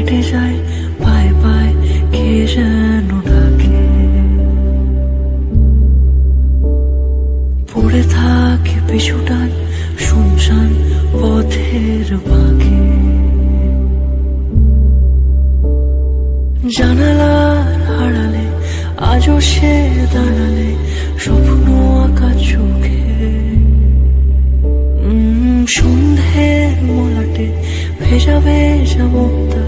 হেঁটে যায় পায়ে পায়ে, কে যেন ডাকে। পড়ে থাকে পিছুটান শুনশান পথের বাঁকে। জানালার আড়ালে আজও সে দাঁড়ালে, স্বপ্ন আঁকা চোখে। সন্ধ্যের মলাটে ভেজা ভেজা মুক্তা